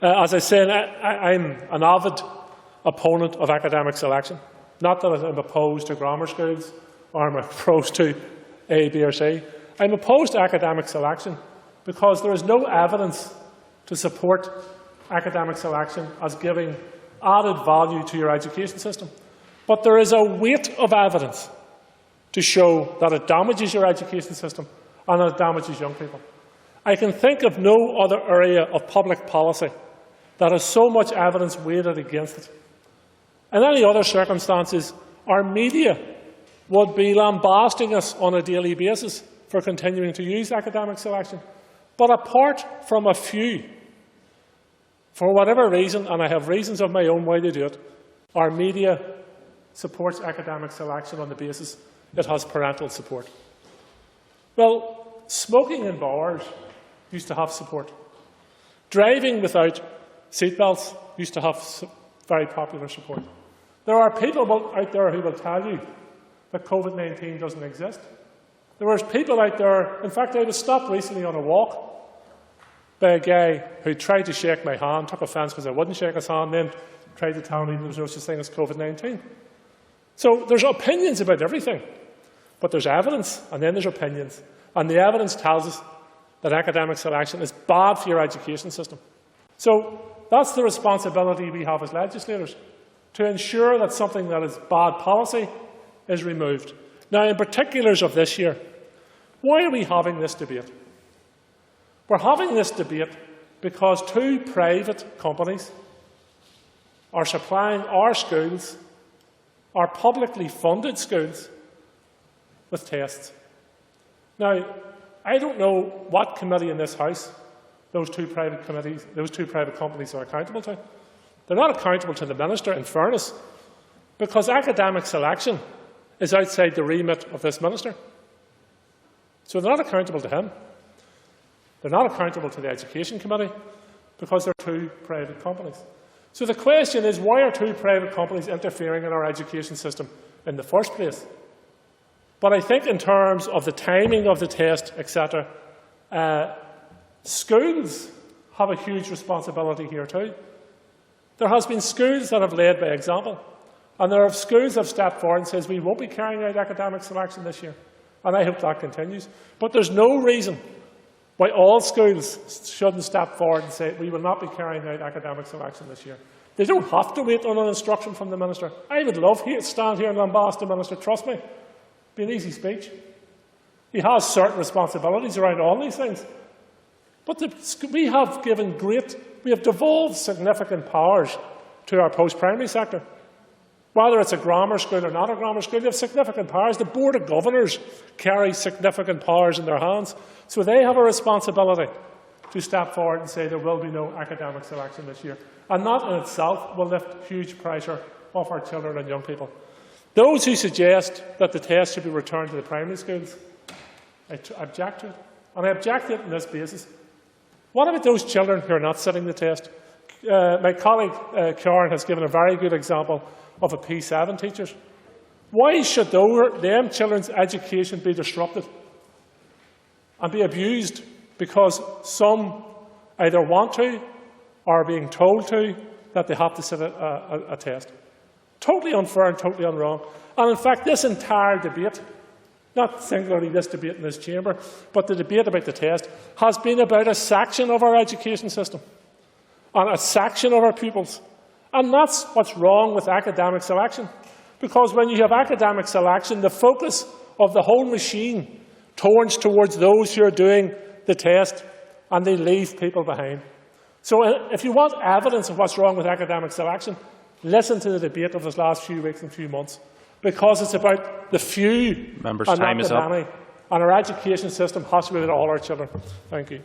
As I said, I'm an avid opponent of academic selection. Not that I'm opposed to grammar schools or I'm opposed to A, B or C. I'm opposed to academic selection because there is no evidence to support academic selection as giving added value to your education system. But there is a weight of evidence to show that it damages your education system and that it damages young people. I can think of no other area of public policy that has so much evidence weighted against it. In any other circumstances, our media would be lambasting us on a daily basis for continuing to use academic selection. But apart from a few, for whatever reason, and I have reasons of my own why they do it, our media supports academic selection on the basis it has parental support. Well, smoking in bars used to have support. Driving without seatbelts used to have very popular support. There are people out there who will tell you that COVID-19 doesn't exist. There were people out there, in fact, I was stopped recently on a walk by a guy who tried to shake my hand, took offence because I wouldn't shake his hand, then tried to tell me there was no such thing as COVID-19. So there's opinions about everything, but there's evidence and then there's opinions. And the evidence tells us that academic selection is bad for your education system. So that's the responsibility we have as legislators, to ensure that something that is bad policy is removed. Now, in particulars of this year, why are we having this debate? We're having this debate because two private companies are supplying our schools, our publicly funded schools, with tests. Now, I don't know what committee in this House those two private companies are accountable to. They're not accountable to the Minister, in fairness, because academic selection is outside the remit of this Minister. So they're not accountable to him. They're not accountable to the Education Committee because they're two private companies. So the question is, why are two private companies interfering in our education system in the first place? But I think in terms of the timing of the test, etc., schools have a huge responsibility here too. There has been schools that have led by example, and there are schools that have stepped forward and said we won't be carrying out academic selection this year, and I hope that continues. But there's no reason why all schools shouldn't step forward and say we will not be carrying out academic selection this year. They don't have to wait on an instruction from the Minister. I would love to stand here and lambast the Minister, trust me. It'd be an easy speech. He has certain responsibilities around all these things. But we have devolved significant powers to our post-primary sector. Whether it's a grammar school or not a grammar school, they have significant powers. The Board of Governors carry significant powers in their hands. So they have a responsibility to step forward and say there will be no academic selection this year. And that in itself will lift huge pressure off our children and young people. Those who suggest that the test should be returned to the primary schools, I object to it. And I object to it on this basis. What about those children who are not sitting the test? My colleague Karen has given a very good example of a P7 teacher. Why should them children's education be disrupted and be abused because some either want to or are being told to that they have to sit a test? Totally unfair and totally unwrong. And in fact, this entire debate, not singularly this debate in this chamber, but the debate about the test, has been about a section of our education system and a section of our pupils. And that's what's wrong with academic selection. Because when you have academic selection, the focus of the whole machine turns towards those who are doing the test, and they leave people behind. So if you want evidence of what's wrong with academic selection, listen to the debate of this last few weeks and few months, because it's about the few and not the many. And our education system has to be about all our children. Thank you.